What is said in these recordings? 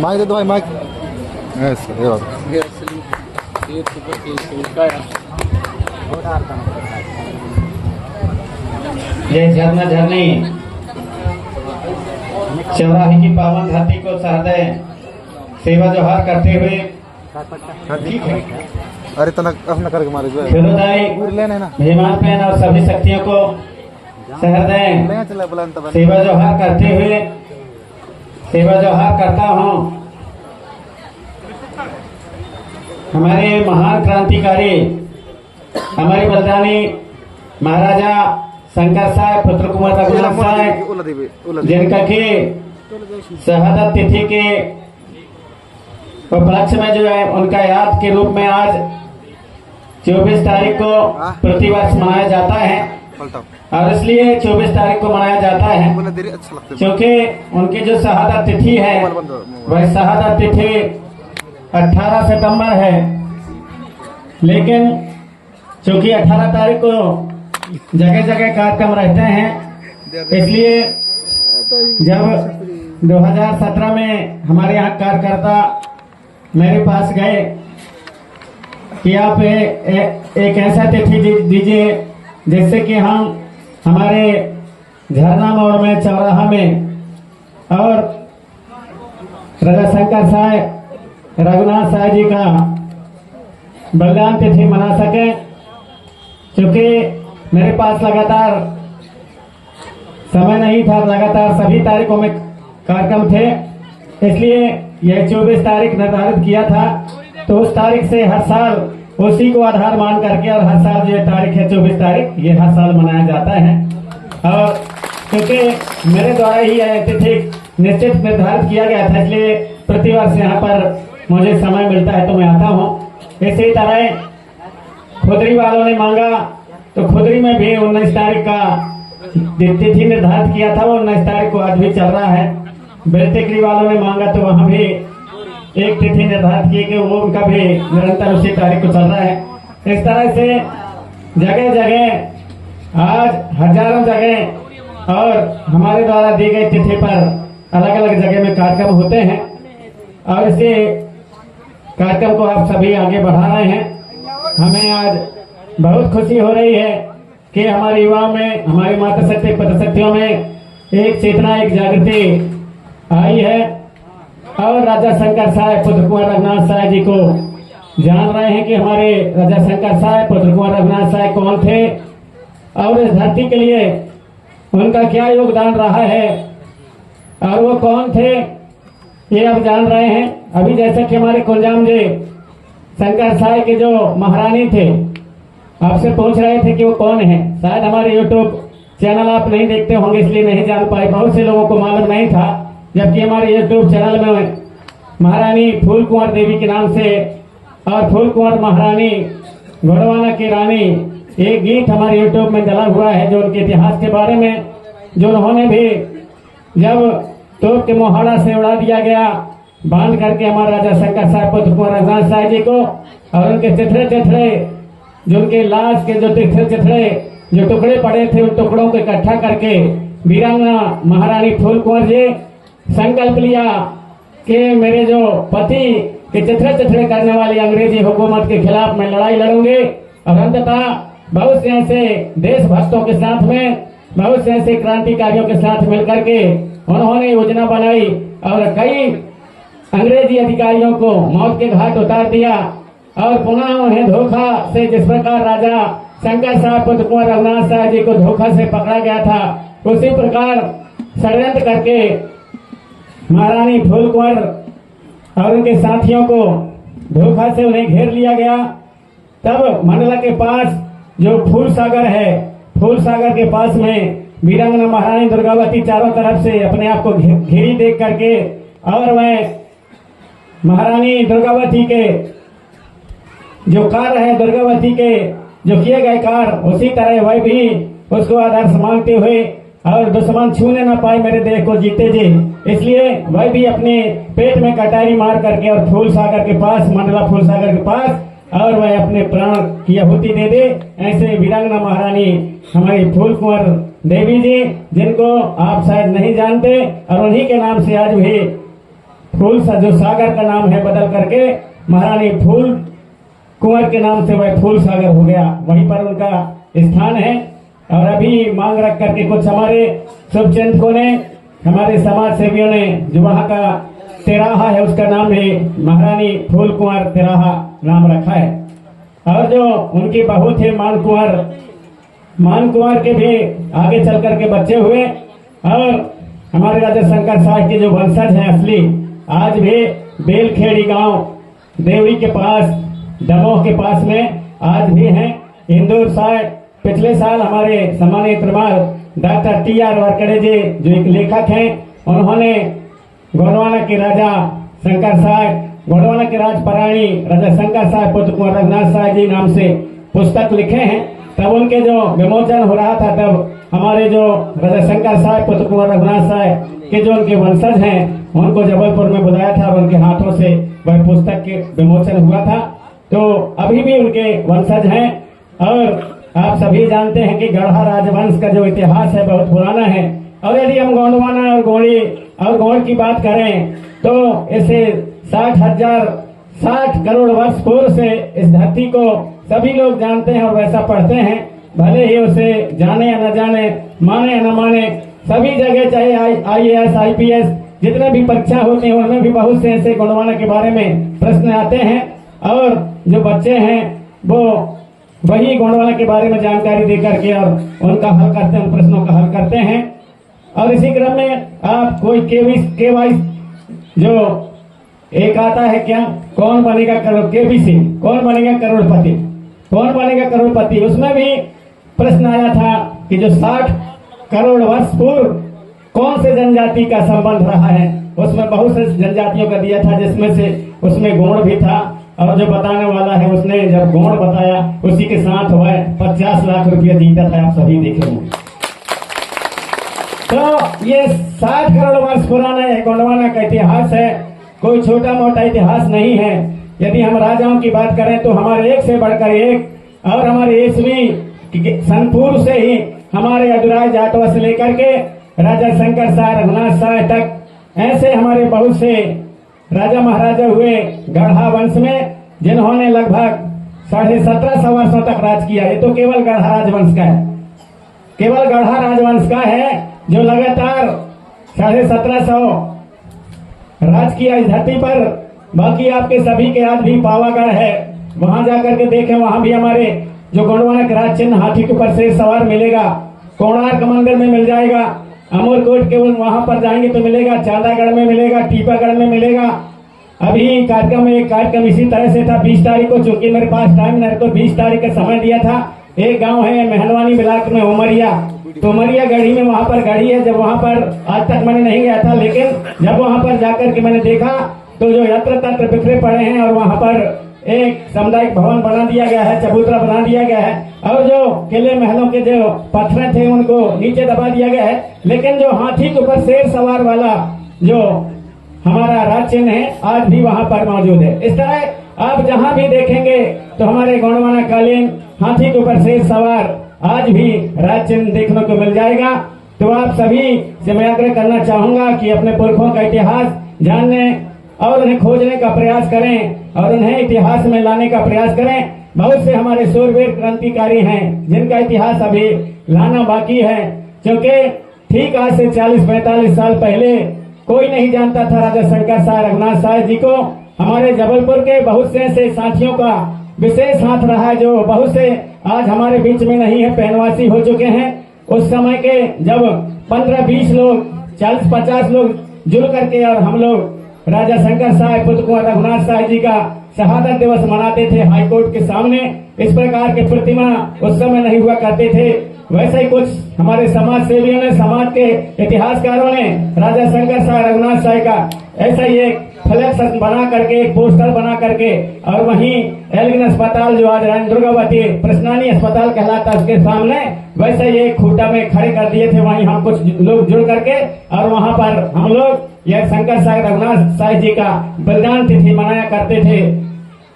Mic दे दो भाई, mic ऐसे ये बात। ये झरना झरनी चौराहे की पावन धरती को सहृदय सेवा जोहार करते हुए ठीक है अरे तना अपना करके मारे जो है फिरोदाई लेने ना मेहमान पहन और सभी शक्तियों को सहृदय ले चला बुलान तब सेवा जोहार करते हुए सेवा जोहार करता हूँ हमारे महान क्रांतिकारी हमारे बलिदानी महाराजा शंकर साहब पुत्र कुमार रघुनाथ साहब जिनका की शहादत तिथि के उपलक्ष्य में जो है उनका याद के रूप में आज 24 तारीख को प्रतिवर्ष मनाया जाता है और इसलिए 24 तारीख को मनाया जाता है क्योंकि उनकी जो शहादत तिथि है वह शहादत तिथि 18 सितंबर है, लेकिन चूंकि 18 तारीख को जगह जगह कार्यक्रम रहते हैं इसलिए जब 2017 में हमारे यहाँ कार्यकर्ता मेरे पास गए कि आप एक ऐसा तिथि दीजिए जिससे कि हम हमारे झरना मोड़ में चौराहा में और राजा शंकर साहब रघुनाथ साहब जी का बलिदान तिथि मना सके। क्योंकि मेरे पास लगातार समय नहीं था, लगातार सभी तारीखों में कार्यक्रम थे, इसलिए यह 24 तारीख निर्धारित किया था। तो उस तारीख से हर साल उसी को आधार मान करके और हर साल जो तारीख है 24 तारीख ये हर साल मनाया जाता है। और क्योंकि मेरे द्वारा ही यह तिथि निश्चित निर्धारित किया गया था इसलिए प्रतिवर्ष यहाँ पर मुझे समय मिलता है तो मैं आता हूँ। इसी तरह खुदरी वालों ने मांगा तो खुदरी में भी 19 तारीख का तिथि निर्धारित किया था, वो 19 तारीख को आज भी चल रहा है। बेलटेकरी वालों ने मांगा तो वहां भी एक तिथि निर्धारित की कि वो उनका भी निरंतर उसी तारीख को चल रहा है। इस तरह से जगह जगह आज हजारों जगह और हमारे द्वारा दी गई तिथि पर अलग अलग जगह में कार्यक्रम होते हैं और इसी कार्यक्रम को आप सभी आगे बढ़ा रहे हैं। हमें आज बहुत खुशी हो रही है कि हमारे युवाओं में हमारी माता शक्ति पदशक्तियों में एक चेतना एक जागृति आई है और राजा शंकर साहब पुत्र कुमार रघुनाथ साहब जी को जान रहे हैं कि हमारे राजा शंकर साहब पुत्र कुमार रघुनाथ साहब कौन थे और इस धरती के लिए उनका क्या योगदान रहा है और वो कौन थे ये अब जान रहे हैं। अभी जैसा कि हमारे कुंजाम जी शंकर साहब के जो महारानी थे आपसे पूछ रहे थे कि वो कौन है, शायद हमारे YouTube चैनल आप नहीं देखते होंगे इसलिए नहीं जान पाए, बहुत से लोगों को मालूम नहीं था। जबकि हमारे YouTube चैनल में महारानी फूल कुंवर देवी के नाम से और फूल कुंवर महारानी गोड़वाना की रानी एक गीत हमारे YouTube में डला हुआ है जो उनके इतिहास के बारे में, जो उन्होंने भी जब तोप के मोहाड़ा से उड़ा दिया गया बांध करके हमारे राजा शंकर साहब पुत्र कुंवर रघुनाथ साहब जी को और उनके चिथड़े चिथड़े जो उनके लाश के जो चिथड़े चिथड़े जो टुकड़े पड़े थे उन टुकड़ों को इकट्ठा करके वीरांगना महारानी फूल कुंवर जी संकल्प लिया कि मेरे जो पति के चिथड़े चिथड़े करने वाली अंग्रेजी हुकूमत के खिलाफ मैं लड़ाई लड़ूंगी और अंततः बहुत से ऐसे देशभक्तों के साथ में बहुत से ऐसे क्रांतिकारियों के साथ मिलकर के उन्होंने योजना बनाई और कई अंग्रेजी अधिकारियों को मौत के घाट उतार दिया और पुनः उन्हें धोखा से जिस प्रकार राजा शंकर साहब पुत्र कुंवर रघुनाथ साहब जी को धोखा से पकड़ा गया था उसी प्रकार षड्यंत्र करके महारानी फूल कुंवर और उनके साथियों को धोखा से उन्हें घेर लिया गया। तब मंडला के पास जो फूल सागर है, फूल सागर के पास में वीरांगना महारानी दुर्गावती चारों तरफ से अपने आप को घेरी देख करके और वह महारानी दुर्गावती के जो कार्य है, दुर्गावती के जो किए गए कार्य उसी तरह वह भी उसको आदर्श मांगते हुए और दुश्मन छूने न पाए मेरे देश को जीते जी, इसलिए वह भी अपने पेट में कटारी मार करके और फूल सागर के पास मंडला फूल सागर के पास और वह अपने प्राण की आहुति दे दे। ऐसे वीरांगना महारानी हमारी फूल कुंवर देवी जी जिनको आप शायद नहीं जानते और उन्हीं के नाम से आज भी फूल सा जो सागर का नाम है बदल करके महारानी फूल कुंवर के नाम से वह फूल सागर हो गया, वहीं पर उनका स्थान है। और अभी मांग रख करके कुछ हमारे शुभचिंतकों ने, हमारे समाज सेवियों ने जो वहाँ का तिराहा है उसका नाम है महारानी फूल कुंवर तिराहा नाम रखा है। और जो उनकी बहू थे मान कुंवर के भी आगे चल करके बच्चे हुए। और हमारे राजा शंकर साहब के जो वंशज हैं असली, आज भी बेलखेड़ी गांव देवरी के पास, दमोह के पास में आज भी हैं। इंदौर साहब पिछले साल हमारे सम्मानित डॉक्टर टी.आर. वारकड़े जी जो एक लेखक हैं, उन्होंने गोंडवाना के राजा शंकर साहब, गोंडवाना के राजपराणी राजा शंकर साहब पुत्र कुंवर रघुनाथ साहब जी नाम से पुस्तक लिखे हैं। तब उनके जो विमोचन हो रहा था, तब हमारे जो राजा शंकर साहब पुत्र कुंवर रघुनाथ साहब के जो उनके वंशज हैं उनको जबलपुर में बुलाया था और उनके हाथों से वह पुस्तक के विमोचन हुआ था। तो अभी भी उनके वंशज हैं। और आप सभी जानते हैं कि गढ़ा राजवंश का जो इतिहास है बहुत पुराना है। और यदि हम गोंडवाना और गोंडी और गोंड की बात करें तो इसे 60 करोड़ वर्ष पूर्व से इस धरती को सभी लोग जानते हैं और वैसा पढ़ते हैं। भले ही उसे जाने या न जाने, माने या न माने, सभी जगह चाहे IAS IPS जितने भी परीक्षा होती हैं उनमें भी बहुत से ऐसे गोंडवाना के बारे में प्रश्न आते हैं। और जो बच्चे हैं वो वही गोंडवाना के बारे में जानकारी दे करके और उनका हल करते हैं, उन प्रश्नों का हल करते हैं। और इसी क्रम में आप कोई केवाई जो एक आता है क्या, कौन बनेगा KBC, कौन बनेगा करोड़पति, कौन बनेगा करोड़पति, उसमें भी प्रश्न आया था कि जो 60 करोड़ वर्ष पूर्व कौन से जनजाति का संबंध रहा है। उसमें बहुत से जनजातियों का दिया था, जिसमें से उसमें गोंड भी था। और जो बताने वाला है उसने जब गोंड बताया उसी के साथ वह 50 लाख रुपया जीता था, आप सभी देखे होंगे। तो ये 60 करोड़ वर्ष पुराना है गोंडवाना का इतिहास है, कोई छोटा मोटा इतिहास नहीं है। यदि हम राजाओं की बात करें तो हमारे एक से बढ़कर एक, और हमारे ईस्वी सनपुर से ही हमारे अदुराय जाटवा से लेकर के राजा शंकर साहब रघुनाथ साहब तक ऐसे हमारे बहुत से राजा महाराजा हुए गढ़ा वंश में, जिन्होंने लगभग 1750 वर्षों तक राज किया। ये तो केवल गढ़ा राजवंश का है, केवल गढ़ा राजवंश का है जो लगातार 1750 राज किया इस धरती पर। बाकी आपके सभी के आज भी पावागढ़ है, वहां जाकर के देखें, वहां भी हमारे जो गोंडवाना के राज चिन्ह हाथी के ऊपर शेर सवार मिलेगा। कोणार्क मंदिर में मिल जाएगा, अमरकोट के वहां पर जाएंगे तो मिलेगा, चांदागढ़ में मिलेगा, टीपागढ़ में मिलेगा। अभी कार्यक्रम में एक कार्यक्रम इसी तरह से था 20 तारीख को, चूंकि मेरे पास टाइम नहीं तो 20 तारीख का समय दिया था। एक गांव है मेहनवानी ब्लॉक में उमरिया, तो उमरिया गढ़ी में वहां पर गढ़ी है। जब वहां पर आज तक मैंने नहीं गया था, लेकिन जब वहां पर जाकर के मैंने देखा तो जो यत्र तत्र बिखरे पड़े हैं और वहां पर एक सामुदायिक भवन बना दिया गया है, चबूतरा बना दिया गया है। और जो किले महलों के जो पत्थर थे उनको नीचे दबा दिया गया है, लेकिन जो हाथी के ऊपर शेर सवार वाला जो हमारा राज चिन्ह है आज भी वहां पर मौजूद है। इस तरह आप जहां भी देखेंगे तो हमारे गोंडवाना कालीन हाथी के ऊपर शेर सवार आज भी राज चिन्ह देखने को मिल जाएगा। तो आप सभी से मैं आग्रह करना चाहूंगा कि अपने पुरखों का इतिहास जानने और उन्हें खोजने का प्रयास करें और उन्हें इतिहास में लाने का प्रयास करें। बहुत से हमारे शूरवीर क्रांतिकारी हैं जिनका इतिहास अभी लाना बाकी है, क्योंकि ठीक आज से 40-45 साल पहले कोई नहीं जानता था राजा शंकर साहब रघुनाथ साहब जी को। हमारे जबलपुर के बहुत से ऐसे साथियों का विशेष हाथ रहा है जो बहुत से आज हमारे बीच में नहीं है, पहनवासी हो चुके हैं। उस समय के जब 15-20 लोग 40-50 लोग जुड़ करके और हम लोग राजा शंकर साहब पुत्र कुंवर रघुनाथ साहब जी का शहादत दिवस मनाते थे हाईकोर्ट के सामने। इस प्रकार के प्रतिमा उस समय नहीं हुआ करते थे। वैसे ही कुछ हमारे समाज सेवियों ने, समाज के इतिहासकारों ने राजा शंकर साहब रघुनाथ साहब का ऐसा ही एक फ्लैक्स बना करके, एक पोस्टर बना करके, और वहीं एल्गिन अस्पताल जो आज रानी दुर्गावती प्रश्नानी अस्पताल कहलाता है उसके सामने वैसे ही एक खूटा में खड़े कर दिए थे। वहीं हम कुछ लोग जुड़ करके और वहां पर हम लोग यह शंकर साहब रघुनाथ साहब जी का बलिदान तिथि मनाया करते थे।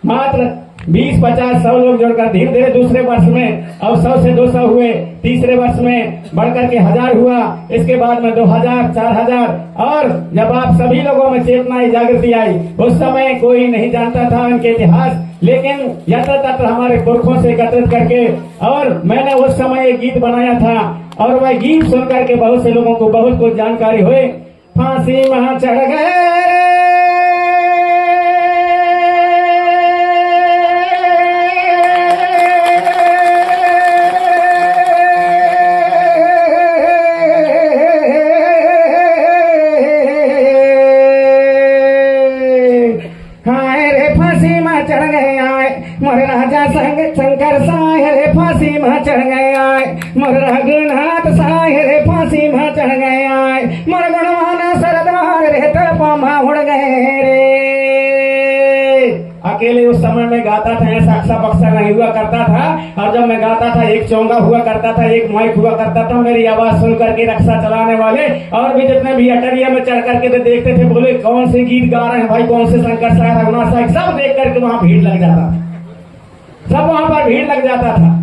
मात्र 20-50-100 लोग जोड़कर धीरे धीरे दूसरे वर्ष में अब 100 से 200 हुए, तीसरे वर्ष में बढ़कर के 1000 हुआ, इसके बाद में 2000, 4000 और जब आप सभी लोगों में चेतना जागृति आई, उस समय कोई नहीं जानता था उनके इतिहास, लेकिन यत्र तत्र हमारे पुरखों से एकत्रित करके और मैंने उस समय एक गीत बनाया था और वह गीत सुन करके बहुत से लोगों को बहुत कुछ जानकारी हुई। फांसी वहां चढ़ गए मोर राजा शंकर साय रे फांसी में चढ़ गए आए, मोर रघुनाथ साय रे फांसी में चढ़ गए आए, मोर गुणवाना सरदार रे तड़पा उड़ गए रे। अकेले उस समय में गाता था, ऐसा अक्सा बक्सा नहीं हुआ करता था, और जब मैं गाता था एक चोंगा हुआ करता था, एक माइक हुआ करता था। मेरी आवाज सुन करके रक्षा चलाने वाले और भी जितने भी अटरिया में चढ़ करके तो देखते थे, बोले कौन से गीत गा रहे हैं भाई, कौन से शंकर साय रघुनाथ साय, सब देख करके वहां भीड़ लग जाता था, सब वहां पर भीड़ लग जाता था।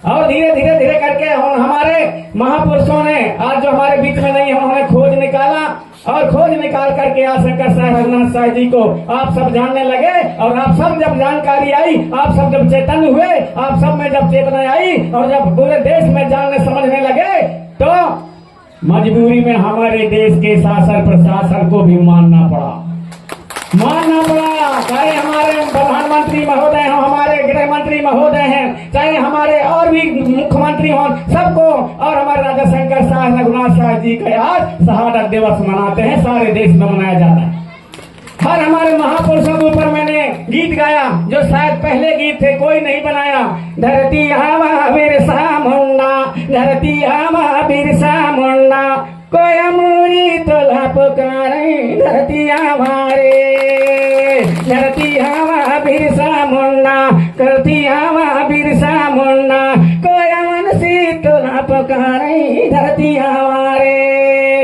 और धीरे धीरे धीरे करके हमारे महापुरुषों ने आज जो हमारे बीच में नहीं है, उन्होंने खोज निकाला और खोज निकाल करके आज शंकर साय रघुनाथ साय जी को आप सब जानने लगे। और आप सब जब जानकारी आई, आप सब जब चेतन हुए, आप सब में जब चेतना आई और जब पूरे देश में जानने समझने लगे, तो मजबूरी में हमारे देश के शासन प्रशासन को भी मानना पड़ा। चाहे हमारे प्रधानमंत्री महोदय हो, हमारे गृह मंत्री महोदय हैं, चाहे हमारे और भी मुख्यमंत्री हों, सबको और हमारे राजा शंकर साय रघुनाथ साय जी का आज शहादत दिवस मनाते हैं, सारे देश में मनाया जाता है। हर हमारे महापुरुषों के ऊपर मैंने गीत गाया जो शायद पहले गीत थे, कोई नहीं बनाया। धरती हवा बिरसा मुंडा, धरती हवा बिरसा मुंडा, कोई अमूरी तोला पुकारे, धरती हमारे, धरती हवा बिरसा मुंडा, धरती हवा बिरसा मुंडा, कोई अमन सी तोला पुकारे, धरती हमारे।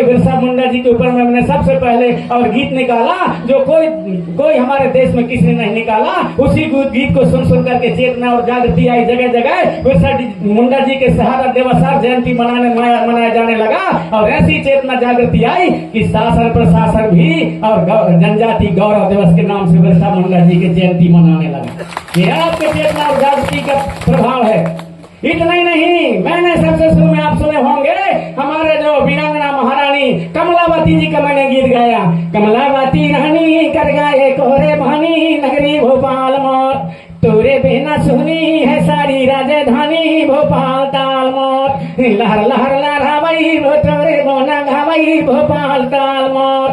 बिरसा मुंडा जी के ऊपर मैंने सबसे पहले और गीत निकाला जो कोई हमारे देश में किसी ने नहीं निकाला। उसी गीत को सुन सुन करके चेतना और जागृति आई, जगह जगह बिरसा मुंडा जी के शहादत दिवस जयंती मनाया जाने लगा। और ऐसी चेतना जागृति आई कि शासन प्रशासन भी और जनजाति गौरव दिवस के नाम से बिरसा मुंडा जी की जयंती मनाने लगा। ये आपके चेतना और जागृति का प्रभाव है। इतना ही नहीं, मैंने सबसे शुरू में आप सुने होंगे हमारे जो वीरांगना महारानी कमलावती जी का मैंने गीत गाया। कमलावती रानी कर गाये कोरे भानी, नगरी भोपाल मोर, तोरे बिना सुनी है सारी राजधानी, भोपाल ताल मोर, लहर लहर लहरावई वो तोरे बोना घावई, भोपाल ताल मोर,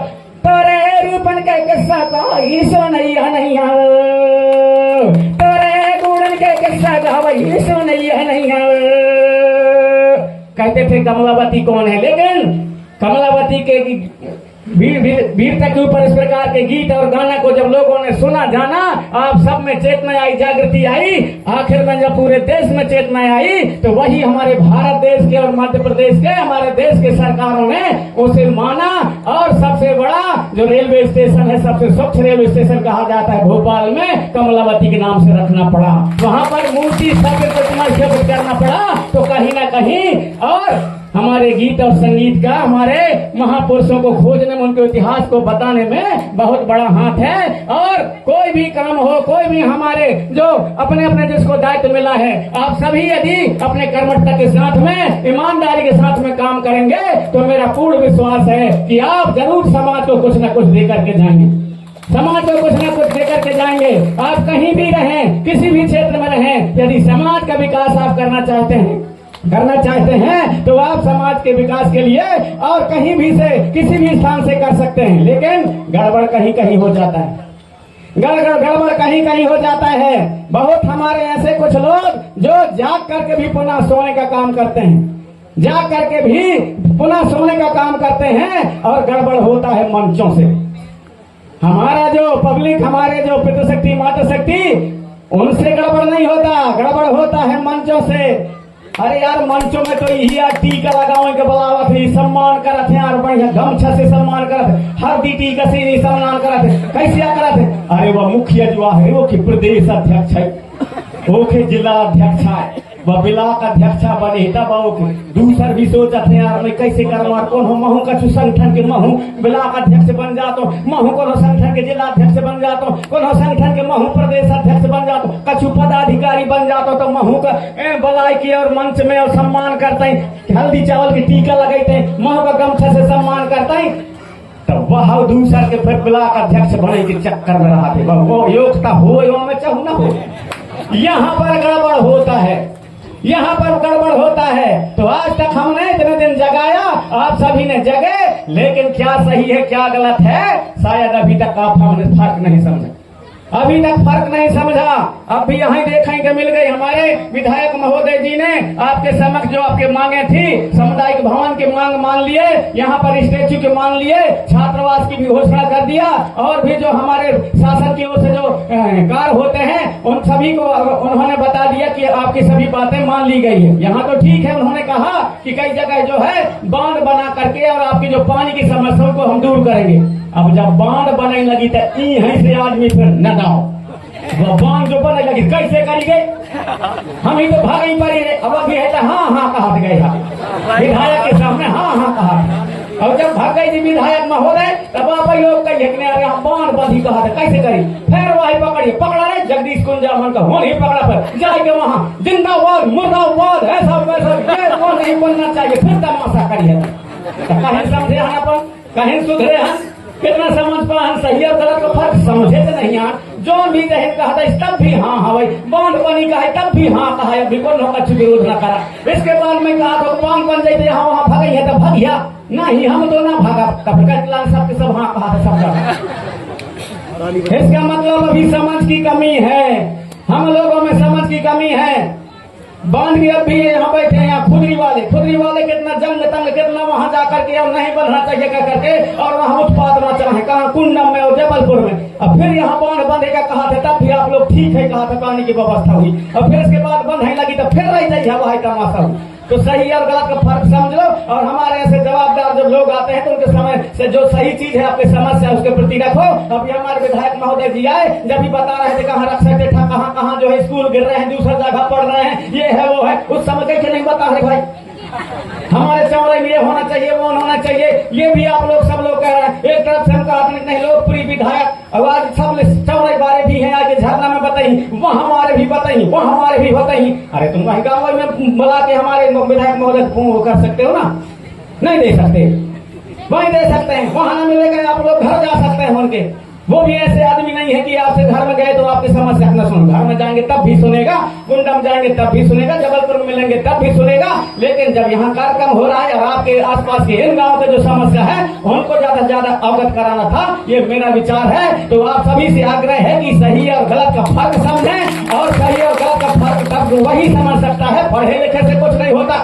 तोरे रूपन के किस्सा कोई सुनैया नहीं आओ, तोरे गुड़न के किस्सा कोई सुनैया नहीं आओ। कहते थे कमलावती कौन है, लेकिन कमलावती के वीरता के ऊपर इस प्रकार के गीत और गाना को जब लोगों ने सुना जाना, आप सब में चेतना आई, जागृति आई। आखिर में जब पूरे देश में चेतना आई तो वही हमारे भारत देश के और मध्य प्रदेश के हमारे देश के सरकारों ने उसे माना। और सबसे बड़ा जो रेलवे स्टेशन है, सबसे स्वच्छ रेलवे स्टेशन कहा जाता है भोपाल में, कमलावती के नाम से रखना पड़ा। वहाँ पर मूर्ति स्थापित करना पड़ा। तो कहीं ना कहीं और हमारे गीत और संगीत का हमारे महापुरुषों को खोजने में, उनके इतिहास को बताने में बहुत बड़ा हाथ है। और कोई भी काम हो, कोई भी हमारे जो अपने अपने जिसको दायित्व मिला है, आप सभी यदि अपने कर्मठता के साथ में, ईमानदारी के साथ में काम करेंगे तो मेरा पूर्ण विश्वास है कि आप जरूर समाज को कुछ न कुछ देकर के जाएंगे, समाज को कुछ न कुछ देकर के जाएंगे। आप कहीं भी रहें, किसी भी क्षेत्र में रहें, यदि समाज का विकास आप करना चाहते हैं तो आप समाज के विकास के लिए और कहीं भी से किसी भी स्थान से कर सकते हैं। लेकिन गड़बड़ कहीं कहीं हो जाता है, गड़बड़ कहीं कहीं हो जाता है। बहुत हमारे ऐसे कुछ लोग जो जाग करके भी पुनः सोने का काम करते हैं, जाग करके भी पुनः सोने का काम करते हैं और गड़बड़ होता है मंचों से। हमारा जो पब्लिक, हमारे जो पितृशक्ति मातृशक्ति, उनसे गड़बड़ नहीं होता, गड़बड़ होता है मंचों से। अरे यार मंचों में तो यही यार टीका लगावे के बुलावत है, सम्मान करत है यार, बढ़िया गमछा से सम्मान करत है, हल्दी टीका से नहीं सम्मान करत है, कैसे करत है? अरे वह मुखिया जो है वो के प्रदेश अध्यक्ष है, वो के जिला अध्यक्ष है, वह ब्लॉक अध्यक्ष बने, तब वो दूसर भी सोचत है यार मैं कैसे करूँ, कौन हो महू कछु संगठन के महू ब्लॉक अध्यक्ष बन जातो, महू कोनो संगठन के जिला अध्यक्ष बन जातो, कोनो संगठन के महू प्रदेश अध्यक्ष बन जातो, कछु पदाधिकारी बन जातो, तो महू का बलाई की और मंच में और सम्मान करते हैं, हल्दी चावल की टीका लगाते हैं, महू का गमछा से सम्मान करते हैं, तो वह दूसर के फिर ब्लॉक अध्यक्ष बने के चक्कर में रहा थे। वो योग्यता हो में चाहू ना हो, यहाँ पर गड़बड़ होता है, यहाँ पर गड़बड़ होता है। तो आज तक हमने इतने दिन जगाया, आप सभी ने जगे, लेकिन क्या सही है क्या गलत है शायद अभी तक आप हमने फर्क नहीं समझा, अभी तक फर्क नहीं समझा। अब भी यहाँ देखेंगे मिल गई हमारे विधायक महोदय जी ने आपके समक्ष जो आपके मांगे थी, सामुदायिक भवन की मांग मान लिए, यहाँ पर स्टैच्यू की मान लिए, छात्रावास की भी घोषणा कर दिया, और भी जो हमारे शासन की ओर से जो कार्य होते हैं उन सभी को उन्होंने बता दिया कि आपकी सभी बातें मान ली गई है। यहाँ तो ठीक है, उन्होंने कहा कि कई जगह जो है बांध बना करके और आपकी जो पानी की समस्याओं को हम दूर करेंगे। अब जब बांध बनने लगी तो यहीं से आदमी फिर न दाओ, वो बांध जो बनने लगी कैसे करेंगे, हम ही तो भाग ही पड़े। अब अभी है तो हाँ हाँ कहा गए विधायक के सामने, हाँ हाँ कहा, और जब भाग गई थी विधायक महोदय तब आप लोग कही अरे हम बांध बंधी कहा था कैसे करी, फिर वही पकड़िए, पकड़ा रहे जगदीश कुंजा मन का होल ही पकड़ा, पर जाएंगे वहां जिंदाबाद मुर्दाबाद ऐसा वैसा वो नहीं बोलना चाहिए, फिर तमाशा करिए। कहीं समझे हैं अपन, कहीं सुधरे हैं, कितना समझ पा हम सही और गलत का फर्क समझे तो नहीं यार। जो भी कहे कहा था तब भी हाँ हाँ भाई, बांध बनी कहा तब भी हाँ कहा, अभी कोई लोग विरोध न करा। इसके बाद में कहा तो बांध बन जाते हाँ वहाँ भागी है तो भागिया नहीं, हम तो ना भागा, कभी सबके सब हाँ कहा था सब जगह। इसका मतलब अभी समझ की कमी है, हम लोगों में समझ की कमी है। बांध भी अब भी यहाँ बैठे हैं, यहाँ खुदरी वाले कितना जंग तंग, कितना वहां जाकर के और नहीं बनना चाहिए क्या करके, और वहां उत्पाद न चाहे कहा कुंडम में और जबलपुर में। अब फिर यहाँ बांध बंधेगा कहा था तब भी आप लोग ठीक है कहा था, पानी की व्यवस्था हुई, और फिर इसके बाद बंधने लगी तो फिर रह जाइए वही तमाशा हुई। तो सही और गलत का फर्क समझ लो, और हमारे ऐसे जवाबदार जब लोग आते हैं तो उनके समय से जो सही चीज है आपके समस्या उसके प्रति रखो। अभी हमारे विधायक महोदय जी आए, जब भी बता रहे थे कहाँ रख सकते था, कहाँ कहाँ जो है स्कूल गिर रहे हैं, दूसरा जगह पढ़ रहे हैं, ये है वो है, उस समय कैसे नहीं बता रहे भाई, हमारे चौड़े में ये होना चाहिए वो होना चाहिए, ये भी आप लोग सब लोग कह रहे हैं। एक तरफ से हम कहा नहीं लोकप्रिय विधायक, अब आज सब चौड़े बारे भी हैं, आगे झरना में बताई, वह हमारे भी बताई, वह हमारे भी बताई। अरे तुम वही गाँव में बुला के हमारे विधायक महोदय कर सकते हो ना, नहीं दे सकते, वही दे सकते हैं, वहां न मिलेगा आप लोग घर जा सकते हैं उनके। वो भी ऐसे आदमी नहीं है कि आपसे घर में गए तो आपकी समस्या न सुन, घर में जाएंगे तब भी सुनेगा, कुंडम जाएंगे तब भी सुनेगा, जबलपुर में मिलेंगे तब भी सुनेगा। लेकिन जब यहाँ कार्यक्रम हो रहा है और आपके आसपास के इन गाँव के जो समस्या है उनको ज्यादा से ज्यादा अवगत कराना था, ये मेरा विचार है। तो आप सभी से आग्रह है कि सही और गलत का फर्क समझें, और सही और गलत का फर्क तब वही समझ सकता है, पढ़े लिखे से कुछ नहीं होता,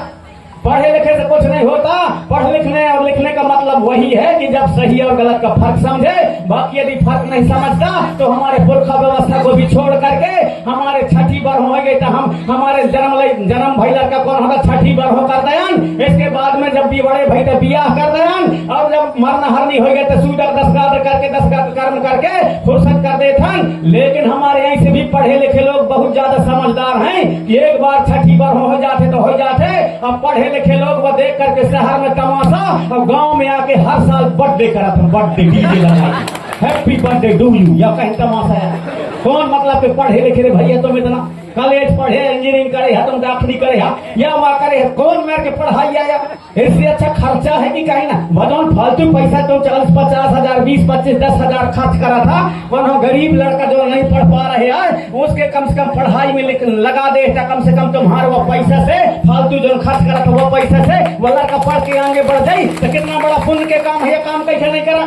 पढ़े लिखे से कुछ नहीं होता। पढ़ लिखने और लिखने का मतलब वही है कि जब सही और गलत का फर्क समझे। बाकी यदि फर्क नहीं समझता तो हमारे पुरखा व्यवस्था को भी छोड़ करके हमारे छठी बार हो गए तो हम हमारे जन्म भाई लड़का कौन होगा छठी बार हो कर दयान, इसके बाद में जब भी बड़े भाई तो बियाह कर दयान, और जब मरना हरनी हो गए तो सूदर दस्खत करके दस्खत कर्म करके फुर्सत कर देथन। लेकिन हमारे यहाँ से भी पढ़े लिखे लोग बहुत ज्यादा समझदार हैं कि एक बार छठी बार हो जाते तो हो जाते। अब पढ़े लिखे लोग वो देख करके शहर में तमाशा, और गांव में आके हर साल बर्थडे करा था, बर्थडे डीजे लगा, हैप्पी बर्थडे डू यू, या कहीं तमाशा है। कौन मतलब के पढ़े लिखे रे भैया तुम इतना कॉलेज पढ़े, इंजीनियरिंग करे है, तुम डॉक्टरी करे है, या वहाँ करे है, कौन मेरे के पढ़ाई आया। इससे अच्छा खर्चा है कि कहीं ना भगवान फालतू पैसा तो 40-50,000 20-25 10,000 खर्च करा था, वरना गरीब लड़का जो नहीं पढ़ पा रहे हैं उसके कम से कम पढ़ाई में लगा दे, कम से कम तुम्हारे वो पैसा से फालतू जो खर्च करा था वो पैसा से वो लड़का पढ़ के आगे बढ़ जाये तो कितना बड़ा पुण्य के काम है। ये काम कैसे नहीं करा,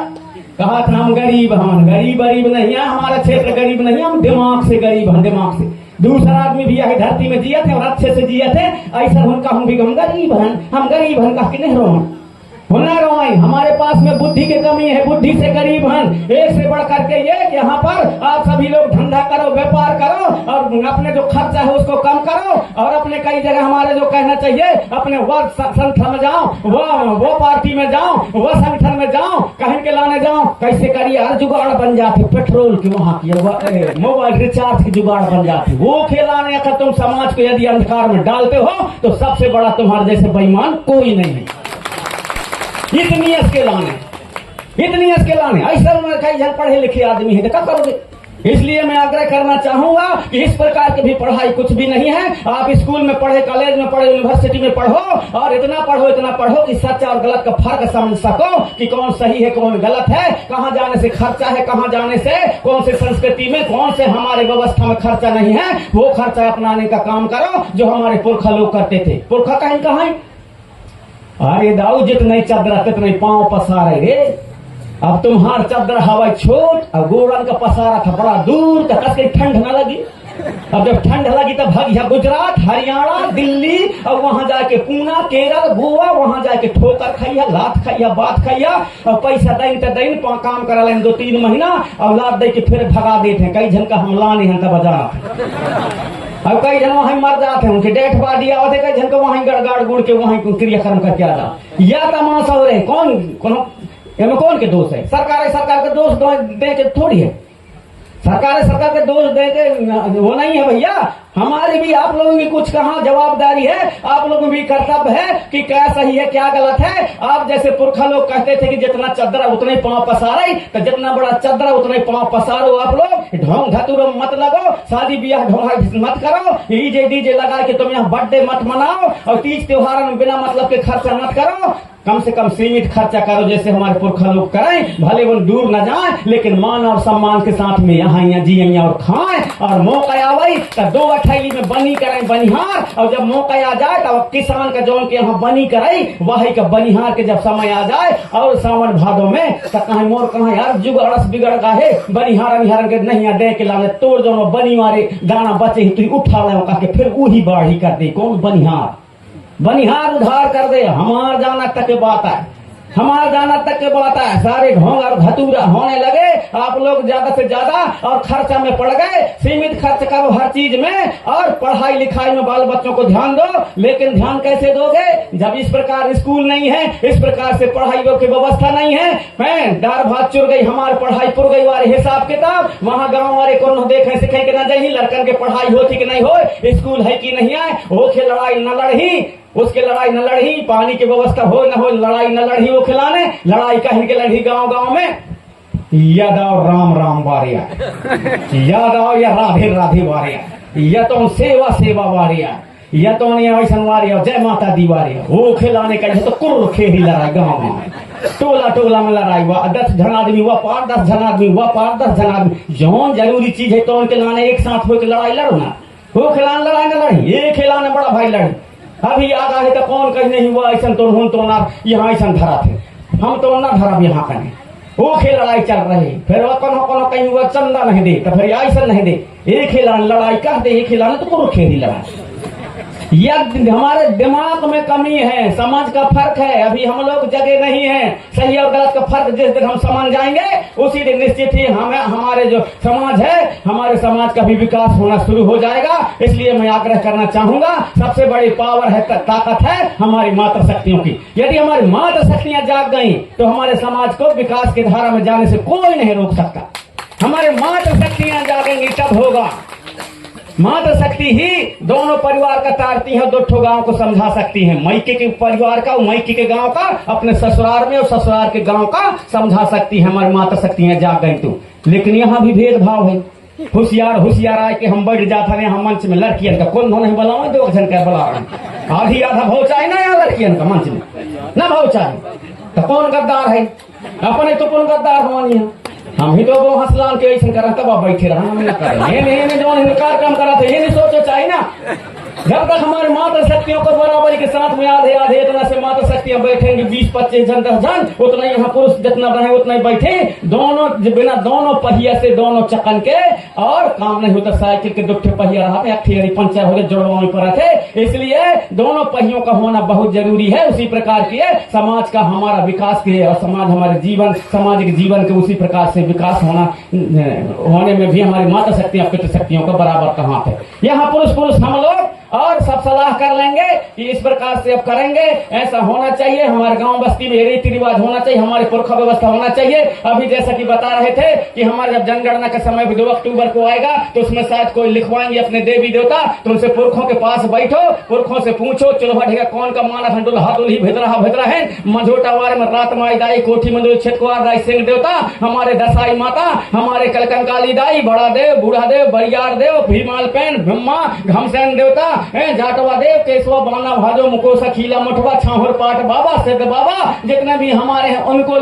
कहा था हम गरीब, हम गरीब नहीं है, हमारा क्षेत्र गरीब नहीं है, हम दिमाग से गरीब हैं, दिमाग से। दूसरा आदमी भी यही धरती में जिया थे और अच्छे से जिया थे, ऐसा उनका हम भी हम गरीब हैं, हम गरीब हैं कह के नहीं रो हुनर हो, हमारे पास में बुद्धि की कमी है, बुद्धि से गरीब हैं। एक से बढ़ करके ये कि यहाँ पर आप सभी लोग धंधा करो, व्यापार करो और अपने जो खर्चा है उसको कम करो और अपने कई जगह हमारे जो कहना चाहिए अपने वर्ग संगठन में जाओ, वो पार्टी में जाओ, वो संगठन में जाओ, कहीं के लाने जाओ। कैसे करिए, हर जुगाड़ बन जाती, पेट्रोल की वहां की, मोबाइल रिचार्ज की जुगाड़ बन जाती। वो खिलाने अगर तुम समाज को यदि अंधकार में डालते हो तो सबसे बड़ा तुम्हारे जैसे बेईमान कोई नहीं है। इतनी स्केलाने, इतनी स्केलाने, ऐसा में कई जन पढ़े लिखे आदमी है, तो क्या करोगे? इसलिए मैं आग्रह करना चाहूंगा कि इस प्रकार की भी पढ़ाई कुछ भी नहीं है। आप स्कूल में पढ़े, कॉलेज में पढ़े, यूनिवर्सिटी में पढ़ो और इतना पढ़ो कि सच और गलत का फर्क समझ सको कि कौन सही है कौन गलत है, कहाँ जाने से खर्चा है, कहाँ जाने से कौन से संस्कृति में, कौन से हमारे व्यवस्था में खर्चा नहीं है, वो खर्चा अपनाने का काम करो जो हमारे पुरखा लोग करते थे। पुरखा कहीं कहाँ है? अरे दाऊ जितने चदरा तितने पांव पसारे रे। अब तुम्हार चदर हवा छोट और गोरन का पसारा था बड़ा दूर, तक कस ठंड न लगी। अब जब ठंड लगी तब भाग गुजरात, हरियाणा, दिल्ली और वहां जाके पूना, केरल, गोवा, वहां जाके ठोकर खाइया, लात खाइया, बात खाइया और पैसा दिन तो दिन काम करा लें 2-3 महीना और लात दे के फिर भगा देते हैं। कई जन का हमला नहीं है बजा अब कई जन वहीं मर जाते हैं, उनके डेथ बॉडी आते, कई जन को वहीं गड़गाड़ गुड़ के वहीं क्रियाक्रम करके आ जा। या तमाशा हो रहे कौन के दोष है? सरकार के दोष दे के थोड़ी है, सरकार के दोष दे के वो नहीं है भैया। हमारी भी आप लोगों की कुछ कहाँ जवाबदारी है, आप लोगों की कर्तव्य है कि क्या सही है क्या गलत है। आप जैसे पुरखा लोग कहते थे कि जितना चदरा उतने पांव पसारे, तो जितना बड़ा चदरा उतने पांव पसारो। आप लोग ढोंग धतुर मत लगो, शादी ब्याह ढोंग मत करो, डीजे लगा के तुम यहाँ बर्थडे मत मनाओ और तीज त्योहार में बिना मतलब के खर्चा मत करो। कम से कम सीमित खर्चा करो जैसे हमारे पुरखा लोग करें, भले वो दूर न जाए लेकिन मान और सम्मान के साथ में यहाँ जिये और खाएं। और मौका आवे तो 2 अठैली में बनी करें बनिहार, और जब मौका आ जाए तो किसान का जौन के यहाँ बनी करे वही का बनिहार के जब समय आ जाए और सावन भादों में तो कहीं मोर कहा यार जुग अड़स बिगड़ का है, बनिहार अनिहार के नहीं डे के लाने तोड़ जो बनी मारे दाना बचे तु उठा ले फिर वही बाढ़ी कर दे। कौन बनिहार? बनिहार उधार कर दे। हमार जाना तक के बात है, हमारा जाना तक के बात है। सारे ढोंग और धतूरा होने लगे, आप लोग ज्यादा से ज्यादा और खर्चा में पड़ गए। सीमित खर्च करो हर चीज में और पढ़ाई लिखाई में बाल बच्चों को ध्यान दो। लेकिन ध्यान कैसे दोगे जब इस प्रकार स्कूल नहीं है, इस प्रकार से पढ़ाई की व्यवस्था नहीं है। दार भात चुर गई, हमारी पढ़ाई पुर गई वाले हिसाब किताब। वहाँ गाँव वाले को देखे सीखे कि न जाइए लड़कन के पढ़ाई होती कि नहीं हो, स्कूल है कि नहीं है, होके लड़ाई न लड़ी, उसके लड़ाई न लड़ी, पानी की व्यवस्था हो न हो लड़ाई न लड़ी, वो खिलाने लड़ाई कहीं के लड़ी गांव में। याद आओ राम राम वारिया, याद आओ या राधे राधे वारिया, या तो सेवा सेवा वारिया, या तो वैसन वारिया जय माता दी वारिया। वो खिलाने का तो कुर्र खेली लड़ाई गाँव में, टोला टोला में लड़ाई हुआ, 10 जन आदमी हुआ पार, 10 जन आदमी हुआ पार, 10 जन आदमी। जौन जरूरी चीज है तो उनके लाने एक साथ होकर लड़ाई लड़ो ना, वो खिलाने लड़ाई न लड़ी, ये खिलाने बड़ा भाई लड़ी। अभी याद आए तो कौन कहीं नहीं हुआ ऐसा तो हूं तो ना यहाँ ऐसा धरा थे, हम तो ना धरा यहाँ कहीं, वो खेल लड़ाई चल रही। फिर कोनो कहीं हुआ चंदा नहीं दे तो फिर ऐसा नहीं दे, एक खिलाने लड़ाई कह दे, एक खिलाने तो कोनो खेल ही लड़ाई। यह हमारे दिमाग में कमी है, समझ का फर्क है, अभी हम लोग जगह नहीं है। सही और गलत का फर्क जिस दिन हम समझ जाएंगे उसी दिन निश्चित ही हमारे जो समाज है, हमारे समाज का भी विकास होना शुरू हो जाएगा। इसलिए मैं आग्रह करना चाहूंगा, सबसे बड़ी पावर है, ताकत है हमारी मातृ शक्तियों की। यदि हमारी मातृ शक्तियां जाग गई तो हमारे समाज को विकास की धारा में जाने से कोई नहीं रोक सकता। हमारे मातृ शक्तियां जागेंगी तब होगा। मातृ शक्ति ही दोनों परिवार का तारती है, 2 गांव को समझा सकती है। मैके के परिवार का, मैके के गांव का अपने ससुराल में और ससुराल के गांव का समझा सकती है। हमारी मातृ शक्तियां जाग गई तो। लेकिन यहाँ भी भेदभाव है, होशियार आए कि हम बैठ जाते हैं हम मंच में लड़कियन का कौन नहीं बुलाओ, 2 जन का बुला रहे, आधी आधा भाव चाहे ना यहाँ लड़कियन का मंच में ना भाव चाहे तो कौन गद्दार है? अपने तो कौन गद्दार होनी है? हम ही तो वो हंसलान के ऐसा करा तब बैठे रहा, हम न करें ये नहीं जो कार्यक्रम करा था ये नहीं सोचो चाहिए ना। जब तक हमारे मातृ शक्तियों को बराबरी के साथ में आधे आधे इतना से मातृ शक्तियां बैठेंगी 20-25 जन 10 जन, उतना ही यहाँ पुरुष जितना रहे उतना ही बैठे, दोनों बिना दोनों पहिया से दोनों चकन के, और काम नहीं होता। साइकिल के 2 पहिया रहा था, 1 पंचर हो गए, जोड़वा में पड़ा थे, इसलिए दोनों पहियों का होना बहुत जरूरी है। उसी प्रकार की समाज का हमारा विकास के, और समाज हमारे जीवन सामाजिक जीवन के उसी प्रकार से विकास होने में भी हमारी मातृ शक्तियां पितृ शक्तियों का बराबर का हाथ है। यहाँ पुरुष हम लोग और सब सलाह कर लेंगे कि इस प्रकार से अब करेंगे, ऐसा होना चाहिए, हमारे गांव बस्ती में रीति रिवाज होना चाहिए, हमारे पुरखा व्यवस्था होना चाहिए। अभी जैसा कि बता रहे थे कि हमारे जब जनगणना का समय 2 अक्टूबर को आएगा तो उसमें शायद कोई लिखवाएंगे अपने देवी देवता, तो उनसे पुरखों के पास बैठो, पुरखों से पूछो चुल्हा ढेगा कौन का माना हंडुल हाथुल ही भेदरा है, मझोटा वार में रात माई दाई कोठी मंदिर छेतकुआर राय सिंह देवता, हमारे दसाई माता, हमारे कलकंकाली दाई, बड़ा देव, बूढ़ा देव, बरियार देव, भीमाल पेन, ब्रह्मा, घमसेन देवता, जाटवा देव, केशवा, बाना, भाजो, मुकोसा, खीला, मठवा, छाहुर, पाट बाबा, सिद्ध बाबा, जितने भी हमारे हैं उनको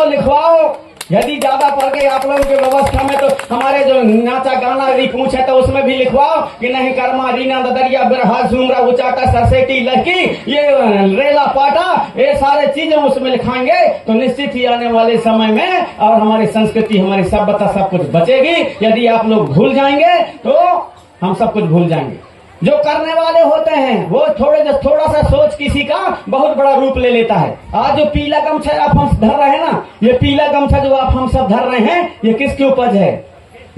लिखवाओ। यदि ज्यादा पड़ गए आप लोगों की व्यवस्था में तो हमारे जो नाचा गाना यदि पूछे तो उसमें भी लिखवाओ कि नहीं कर्मा, रीना, ददरिया, बिरहा, झुमरा, उचाटा, सरसेटी, लड़की, ये रेला पाटा, ये सारे चीजें उसमें लिखाएंगे तो निश्चित ही आने वाले समय में और हमारी संस्कृति, हमारी सभ्यता सब कुछ बचेगी। यदि आप लोग भूल जाएंगे तो हम सब कुछ भूल जाएंगे। जो करने वाले होते हैं वो थोड़ा सा सोच किसी का बहुत बड़ा रूप ले लेता है। आज जो पीला गमछा आप हम धर रहे हैं ना, ये पीला गमछा जो आप हम सब धर रहे हैं, ये किसकी उपज है?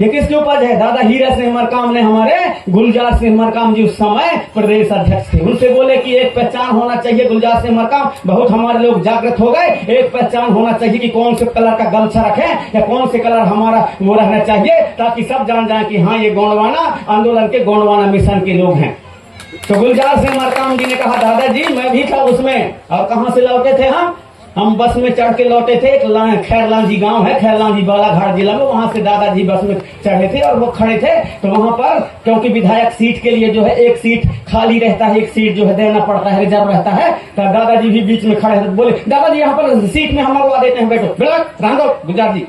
ये किसकी उपज है? दादा हीरा सिंह मरकाम ने, हमारे गुलजार सिंह मरकाम जी उस समय प्रदेश अध्यक्ष थे, उनसे बोले कि एक पहचान होना चाहिए। गुलजार सिंह मरकाम, बहुत हमारे लोग जागृत हो गए, एक पहचान होना चाहिए कि कौन से कलर का गमछा रखें या कौन से कलर हमारा वो रहना चाहिए, ताकि सब जान जाए कि हाँ ये गोंडवाना आंदोलन के, गोंडवाना मिशन के लोग हैं। तो गुलजार सिंह मरकाम जी ने कहा दादाजी मैं भी था उसमें, और कहां से लौटे थे हम बस में चढ़ के लौटे थे। एक खैरलांजी गांव है, खैरलांजी बालाघाट जिला में, वहां से दादाजी बस में चढ़े थे और वो खड़े थे। तो वहां पर क्योंकि विधायक सीट के लिए जो है एक सीट खाली रहता है, एक सीट जो है देना पड़ता है, रिजर्व रहता है, तो दादाजी भी बीच में खड़े थे। बोले दादाजी यहाँ पर सीट में हम लगवा देते हैं, बैठो। रांधो गुलजार जी,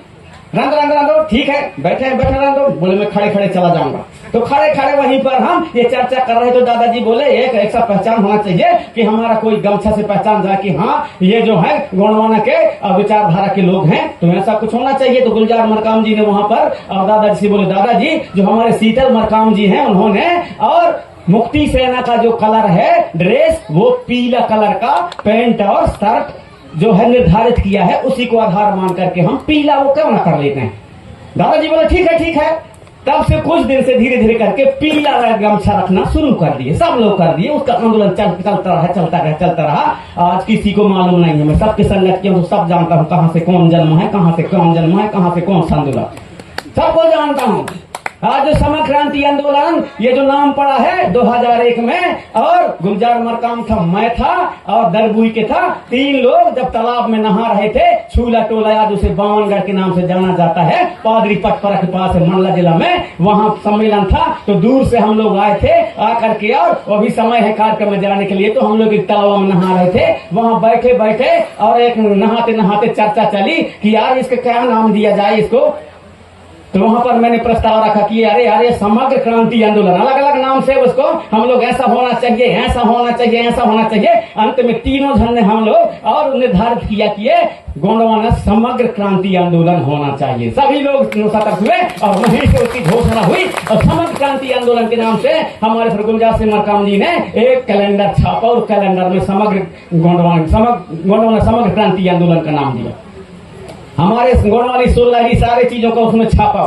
रांधो, ठीक है, बैठे रांधो। बोले मैं खड़े चला जाऊंगा। तो खड़े वहीं पर हम ये चर्चा कर रहे, तो दादाजी बोले एक ऐसा पहचान होना चाहिए कि हमारा कोई गमछा से पहचान जाए कि हाँ ये जो है गोंडवाना के विचारधारा के लोग हैं, तो ऐसा कुछ होना चाहिए। तो गुलजार मरकाम जी ने वहां पर और दादाजी से बोले दादाजी जो हमारे शीतल मरकाम जी हैं उन्होंने और मुक्ति सेना का जो कलर है ड्रेस, वो पीला कलर का पैंट और शर्ट जो है निर्धारित किया है, उसी को आधार मान करके हम पीला वो क्यों ना कर लेते हैं। दादाजी बोले ठीक है। तब से कुछ दिन से धीरे धीरे करके पीला गमछा रखना शुरू कर दिए, सब लोग कर दिए। उसका आंदोलन चलता रहा। आज किसी को मालूम नहीं है, मैं सबके संगत किया तो सब जानता हूँ कहाँ से कौन जन्म है, कहाँ से कौन सा आंदोलन, सबको जानता हूँ। आज जो समग्र क्रांति आंदोलन ये जो नाम पड़ा है 2001 में, और गुलजार मरकाम था, मैं था और दरबुई के था, 3 लोग जब तालाब में नहा रहे थे, छूला टोला आज उसे बावनगढ़ के नाम से जाना जाता है, पादरी पटपरा के पास है मंडला जिला में, वहां सम्मेलन था। तो दूर से हम लोग आए थे, आकर के और वो भी समय है कार्यक्रम में जाने के लिए, तो हम लोग एक तालाब में नहा रहे थे। वहां बैठे और एक नहाते चर्चा चली कि यार इसका क्या नाम दिया जाए इसको। तो वहां पर मैंने प्रस्ताव रखा कि अरे समग्र क्रांति आंदोलन, अलग अलग नाम से उसको हम लोग ऐसा होना चाहिए। अंत में तीनों जन ने हम लोग और निर्धारित किया कि ये गोंडवाना समग्र क्रांति आंदोलन होना चाहिए। सभी लोग सतर्क हुए और वहीं से उसकी घोषणा हुई और समग्र क्रांति आंदोलन के नाम से हमारे सर गुलजार सिंह मरकाम जी ने एक कैलेंडर छापा और कैलेंडर में समग्र गोंडवाना समग्र क्रांति आंदोलन का नाम दिया। हमारे गोंडवानी 16 सारे चीजों को उसमें छापा,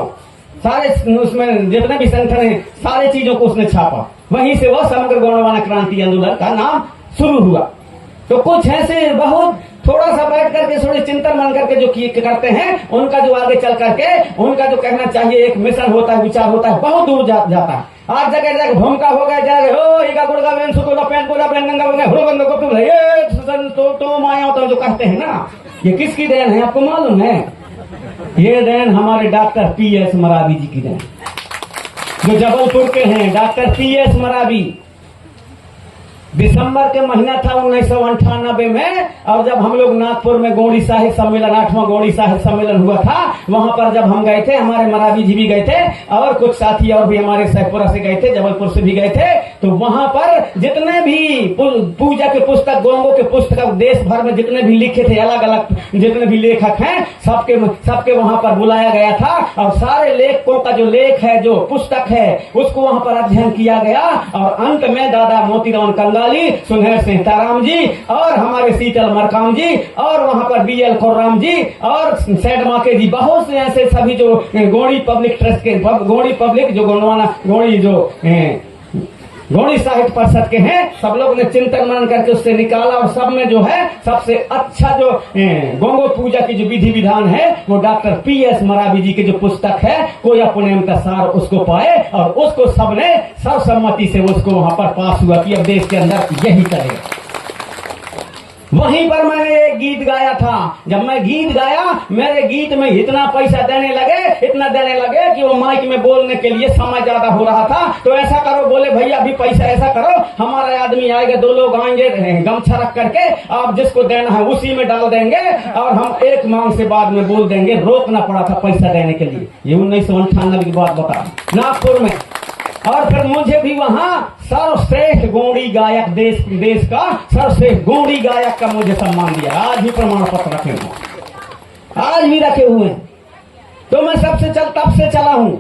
सारे उसमें जितने भी संगठन है सारे चीजों को उसने छापा। वहीं से वो समग्र गोंडवाना क्रांति आंदोलन का नाम शुरू हुआ। तो कुछ ऐसे बहुत थोड़ा सा बैठ करके थोड़े चिंतन मन करके जो करते हैं, उनका जो आगे चल करके उनका जो कहना चाहिए एक मिशन होता है, विचार होता है, बहुत दूर जाता है। आज जगह भूमिका हो गया तो जो कहते हैं ना, ये किसकी देन है आपको मालूम है? ये देन हमारे डॉक्टर PS मरावी जी की देन, जो जबलपुर के हैं। डॉक्टर PS मरावी दिसंबर के महीना था 1998 में, और जब हम लोग नागपुर में गोड़ी साहिब सम्मेलन 8वां गोड़ी साहिब सम्मेलन हुआ था, वहां पर जब हम गए थे, हमारे मरावी जी भी गए थे और कुछ साथी और भी हमारे सहपुरा से गए थे, जबलपुर से भी गए थे। तो वहां पर जितने भी पूजा के पुस्तक, गोंगो के पुस्तक देश भर में जितने भी लिखे थे, अलग अलग जितने भी लेखक हैं, सबके वहां पर बुलाया गया था और सारे लेखकों का जो लेख है, जो पुस्तक है, उसको वहां पर अध्ययन किया गया। और अंत में दादा मोतीराम कंगाली, सुनहर सिंह ताराम जी और हमारे शीतल मरकाम जी और वहां पर BL खुर्राम जी और सैड माके जी, बहुत से ऐसे सभी जो गोड़ी पब्लिक ट्रस्ट के, गोड़ी पब्लिक जो गोंडवाना गोड़ी जो गोड़ी साहित्य परिषद के हैं, सब लोग ने चिंतन मनन करके उससे निकाला और सब में जो है सबसे अच्छा जो गोंगो पूजा की जो विधि विधान है वो डॉक्टर PS मरावी जी की जो पुस्तक है कोया पुनेम का सार, उसको पाए और उसको सबने सर्वसम्मति से उसको वहां पर पास हुआ कि अब देश के अंदर यही करेगा। वहीं पर मैंने एक गीत गाया था। जब मैं गीत गाया, मेरे गीत में इतना पैसा देने लगे कि वो माइक में बोलने के लिए समय ज्यादा हो रहा था। तो ऐसा करो, बोले भैया अभी पैसा ऐसा करो, हमारा आदमी आएगा, 2 लोग आएंगे गमछा रख करके, आप जिसको देना है उसी में डाल देंगे और हम एक मांग से बाद में बोल देंगे। रोकना पड़ा था पैसा देने के लिए। ये 1998 की बात बता, नागपुर में। और फिर मुझे भी वहां सर्वश्रेष्ठ गोंडी गायक, देश का सर्वश्रेष्ठ गोंडी गायक का मुझे सम्मान दिया। आज भी प्रमाण पत्र रखे हुए, आज भी रखे हुए हैं। तो मैं तब से चला हूं।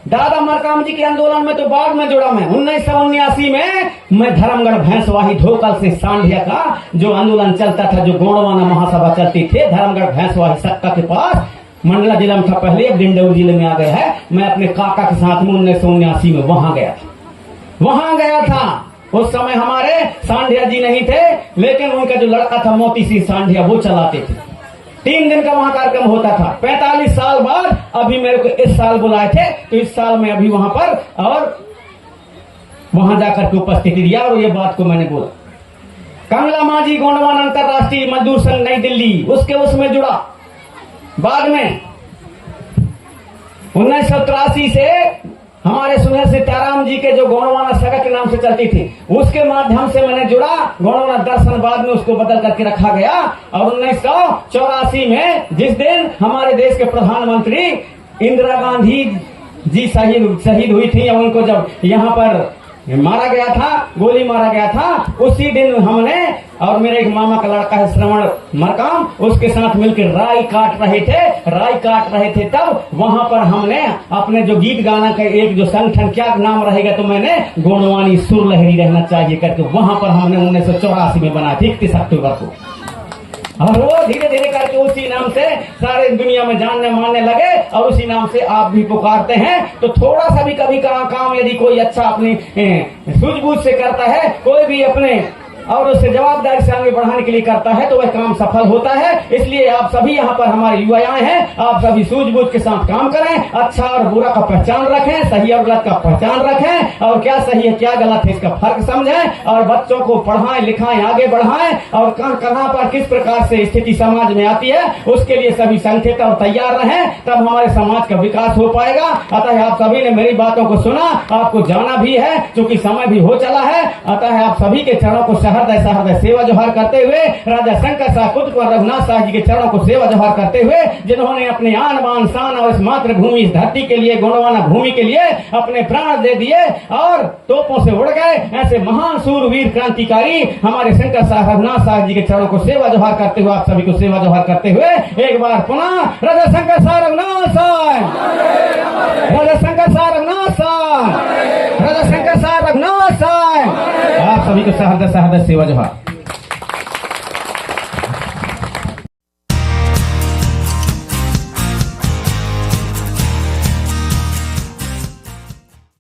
दादा मरकाम जी के आंदोलन में तो बाद में जुड़ा मैं। 1979 में मैं धर्मगढ़ भैंसवाही धोकल से सांढिया का जो आंदोलन चलता था, जो गोंडवाना महासभा चलती थी धर्मगढ़ भैंसवाही सक्का के पास, मंडला जिला में था पहले, अब डिंडौरी जिले में आ गया है। मैं अपने काका के साथ में 1979 में वहां गया था। उस समय हमारे सांढिया जी नहीं थे, लेकिन उनका जो लड़का था मोती सिंह सांढिया, वो चलाते थे। 3 दिन का वहां कार्यक्रम होता था। 45 साल बाद अभी मेरे को इस साल बुलाए थे, तो इस साल में अभी वहां पर और वहां जाकर के उपस्थिति दिया और ये बात को मैंने बोला। कंगला मांझी गोंडवाना अंतरराष्ट्रीय मजदूर संघ नई दिल्ली, उसमें जुड़ा। बाद में 1983 से हमारे सुनहर सिंह ताराम जी के जो गोंडवाना सगा के नाम से चलती थी, उसके माध्यम से मैंने जुड़ा। गोंडवाना दर्शन बाद में उसको बदल करके रखा गया। और 1984 में जिस दिन हमारे देश के प्रधानमंत्री इंदिरा गांधी जी शहीद हुई थी, उनको जब यहाँ पर मारा गया था, गोली मारा गया था, उसी दिन हमने और मेरे एक मामा का लड़का है श्रवण मरकाम, उसके साथ मिलकर राई काट रहे थे। तब वहां पर हमने अपने जो गीत गाना का एक जो संगठन, क्या नाम रहेगा, तो मैंने गोंडवानी सुर लहरी रहना चाहिए करके वहां पर हमने 1984 में बनाया थी 31 अक्टूबर को। और वो धीरे धीरे करके उसी नाम से सारे दुनिया में जानने मानने लगे और उसी नाम से आप भी पुकारते हैं। तो थोड़ा सा भी कभी काम यदि कोई अच्छा अपनी सूझबूझ से करता है, कोई भी अपने और उससे जवाबदारी से आगे बढ़ाने के लिए करता है, तो वह काम सफल होता है। इसलिए आप सभी यहाँ पर हमारे युवा आए हैं, आप सभी सूझबूझ के साथ काम करें, अच्छा और बुरा का पहचान रखें, सही और गलत का पहचान रखें, और क्या सही है क्या गलत है इसका फर्क समझें, और बच्चों को पढ़ाएं लिखाएं आगे बढ़ाएं, और कहाँ पर किस प्रकार से स्थिति समाज में आती है उसके लिए सभी संकेत और तैयार रहें, तब हमारे समाज का विकास हो पाएगा। अतः आप सभी ने मेरी बातों को सुना, आपको जाना भी है, क्योंकि समय भी हो चला है। अतः आप सभी के चरणों को हृदय सेवा जोहार करते हुए, राजा शंकर शाह कुतुब और रघुनाथ शाह जी के चरणों को सेवा जोहार करते हुए, जिन्होंने अपने आन बान शान और इस मातृभूमि, इस धरती के लिए, गोंडवाना भूमि के लिए अपने प्राण दे दिए और तोपों से उड़ गए, ऐसे महान सूरवीर क्रांतिकारी हमारे शंकर शाह रघुनाथ शाह जी के चरणों को सेवा जोहार करते हुए, आप सभी को सेवा जोहार करते हुए एक बार पुनः राजा शंकर शाह रघुनाथ शाह, राजा शंकर शाह रघुनाथ शाह, राजा शंकर शाह रघुनाथ शाह, आप सभी को सहृदय सेवा जोहार।